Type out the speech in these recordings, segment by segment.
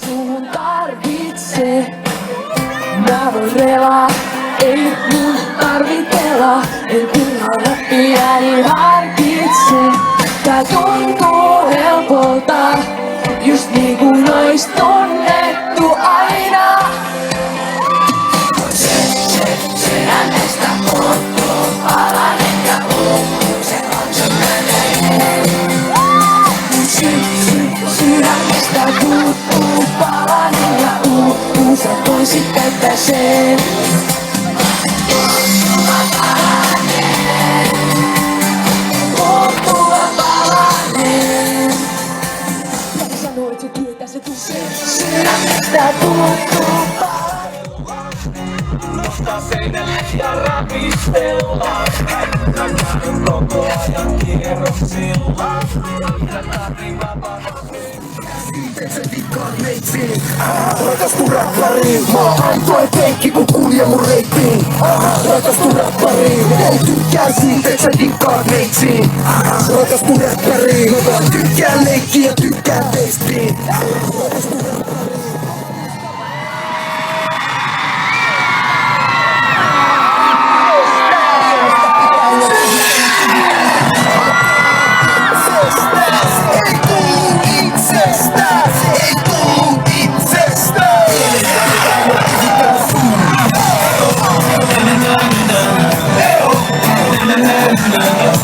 sun tarvitse. Mä voin relaa, ei mun tarvitella. En turhaa räppiäni harkitse. Tää tuntuu helpolta, just niinku nois tunnettu aina. Sydämestä puuttuu palanen ja uupuu, se on sun menee. Sydämestä puuttuu palanen ja uupuu, sä voisit täyttää sen. Sydämestä puuttuu nostaa seinälle ja rapistellaan. Häittäkään koko ajan kierroksilla. Tarvii vapaata. Käsitet se dikkaat meitsiin. Rakastu räppäriin. Mä antoin penkki kun kulje mun reittiin. Rakastu räppäriin. Ei tykkää siitä et sä dikkaat meitsiin. Rakastu räppäriin. Mä vaan tykkään leikkiä ja tykkään teistiin. Rakastu räppäriin.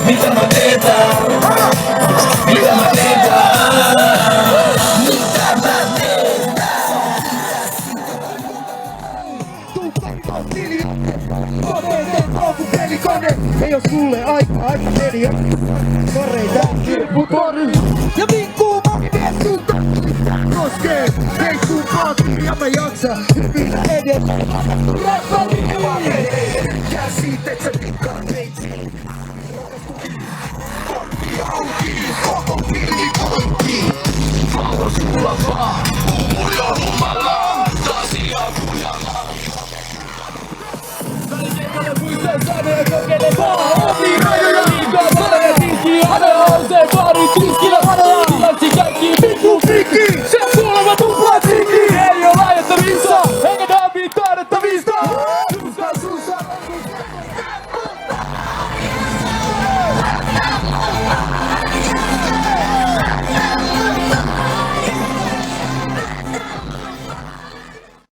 Mitä mä teetään? Mitä mä teetään? Mitä mä teetään? Tuu kattoo tili. Koneet on kun pelikone. Ei oo sulle aika neljä. Koreita kirpputori. Ja vinkkuu makkeen sulta. Koskee veikkuun paakki ja mä jaksa hyvin edes. Räppäri käsitet sä dikkaat meitsiin. Koko pilli poikki, haluan sulla vaan.